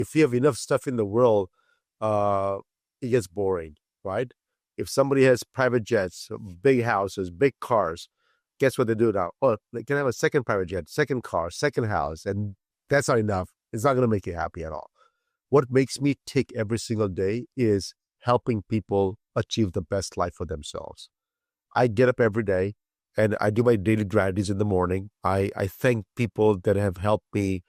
If you have enough stuff in the world, it gets boring, right? If somebody has private jets, big houses, big cars, guess what they do now? Oh, they can have a second private jet, second car, second house, and that's not enough. It's not going to make you happy at all. What makes me tick every single day is helping people achieve the best life for themselves. I get up every day and I do my daily gratitudes in the morning. I thank people that have helped me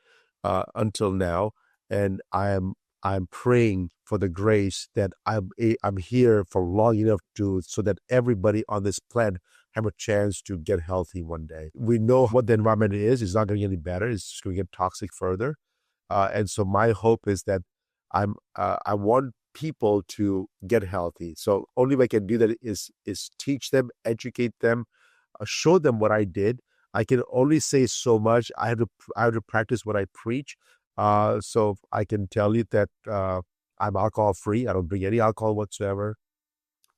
until now, and I'm praying for the grace that I'm here for long enough so that everybody on this planet have a chance to get healthy one day. We know what the environment is. It's not going to get any better. It's just going to get toxic further. And so my hope is that I want people to get healthy. So only way I can do that is teach them, educate them, show them what I did. I can only say so much. I have to practice what I preach. So I can tell you that I'm alcohol free. I don't drink any alcohol whatsoever.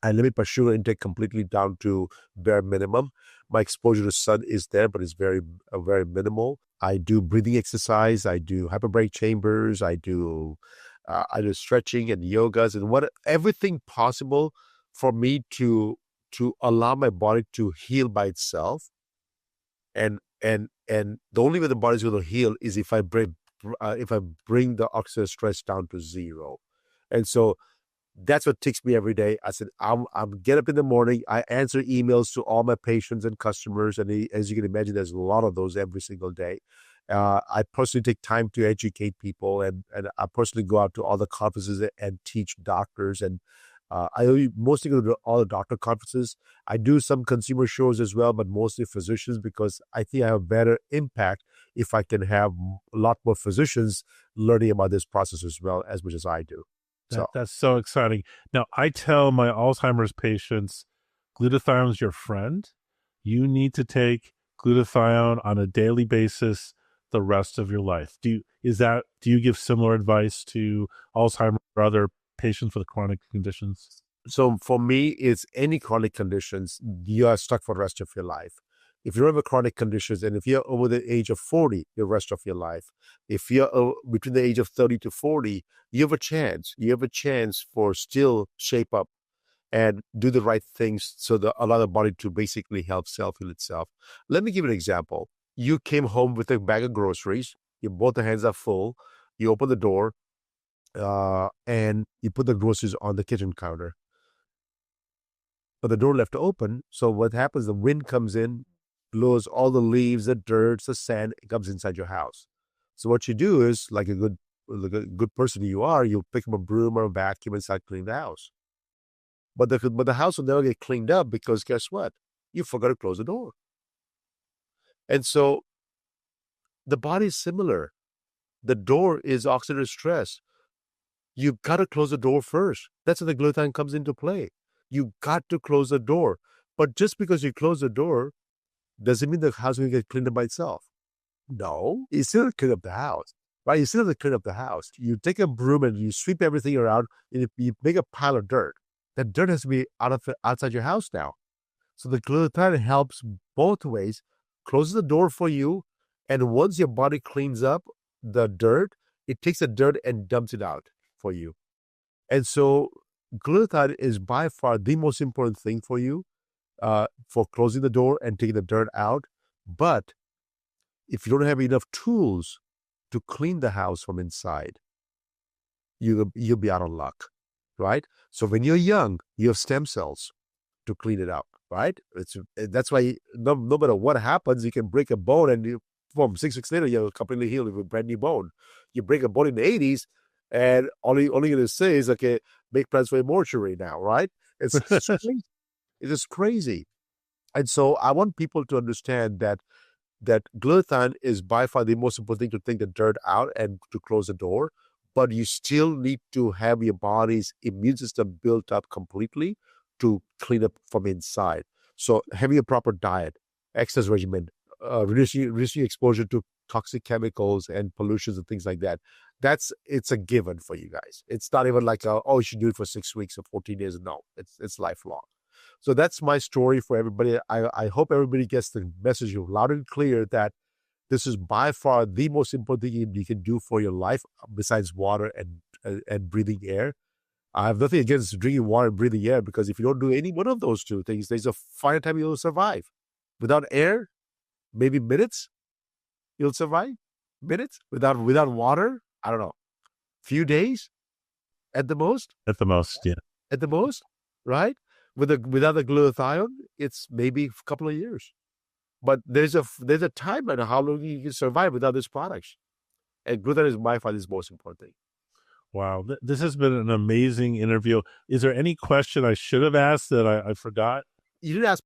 I limit my sugar intake completely down to bare minimum. My exposure to sun is there, but it's very minimal. I do breathing exercise. I do hyperbaric chambers. I do stretching and yogas and everything possible for me to allow my body to heal by itself. And the only way the body's going to heal is if I bring the oxidative stress down to zero. And so that's what ticks me every day. I said, I'm get up in the morning. I answer emails to all my patients and customers. And as you can imagine, there's a lot of those every single day. I personally take time to educate people, and I personally go out to all the conferences and teach doctors. And I mostly go to all the doctor conferences. I do some consumer shows as well, but mostly physicians, because I think I have a better impact if I can have a lot more physicians learning about this process as well, as much as I do. That's so exciting. Now, I tell my Alzheimer's patients, glutathione is your friend. You need to take glutathione on a daily basis the rest of your life. Do you give similar advice to Alzheimer's or other patients with chronic conditions? So for me, it's any chronic conditions, you are stuck for the rest of your life. If you have a chronic conditions, and if you're over the age of 40, the rest of your life, if you're between the age of 30 to 40, you have a chance. You have a chance for still shape up and do the right things so that allow the body to basically help self-heal itself. Let me give you an example. You came home with a bag of groceries. Both the hands are full. You open the door and you put the groceries on the kitchen counter. But the door left open, so what happens, the wind comes in, blows all the leaves, the dirt, the sand, it comes inside your house. So what you do is, like a good person you are, you'll pick up a broom or a vacuum and start cleaning the house. But the house will never get cleaned up because guess what? You forgot to close the door. And so the body is similar. The door is oxidative stress. You've got to close the door first. That's when the glutathione comes into play. You got to close the door. But just because you close the door, doesn't mean the house will get cleaned up by itself. No, you still have to clean up the house, right? You still have to clean up the house. You take a broom and you sweep everything around, and you make a pile of dirt. That dirt has to be outside your house now. So the glutathione helps both ways, closes the door for you, and once your body cleans up the dirt, it takes the dirt and dumps it out for you. And so glutathione is by far the most important thing for you, for closing the door and taking the dirt out. But if you don't have enough tools to clean the house from inside, you'll be out of luck, right? So when you're young, you have stem cells to clean it up, right? That's why no matter what happens, you can break a bone and from 6 weeks later, you're completely healed with a brand new bone. You break a bone in the 80s, and all you're going to say is, okay, make plans for a mortuary now, right? It's crazy. It is crazy. And so I want people to understand that glutathione is by far the most important thing, to take the dirt out and to close the door. But you still need to have your body's immune system built up completely to clean up from inside. So having a proper diet, exercise regimen, reducing exposure to toxic chemicals and pollutions and things like that. It's a given for you guys. It's not even like, you should do it for 6 weeks or 14 days. No, it's lifelong. So that's my story for everybody. I hope everybody gets the message loud and clear that This is by far the most important thing you can do for your life besides water and breathing air. I have nothing against drinking water and breathing air, because if you don't do any one of those two things, there's a finite time you'll survive. Without air, maybe minutes, you'll survive. Minutes. Without water, I don't know, few days at the most. At the most, yeah. At the most, right? Without the glutathione, it's maybe a couple of years. But there's a time and how long you can survive without these products. And glutathione is by far the most important thing. Wow. This has been an amazing interview. Is there any question I should have asked that I forgot? You didn't ask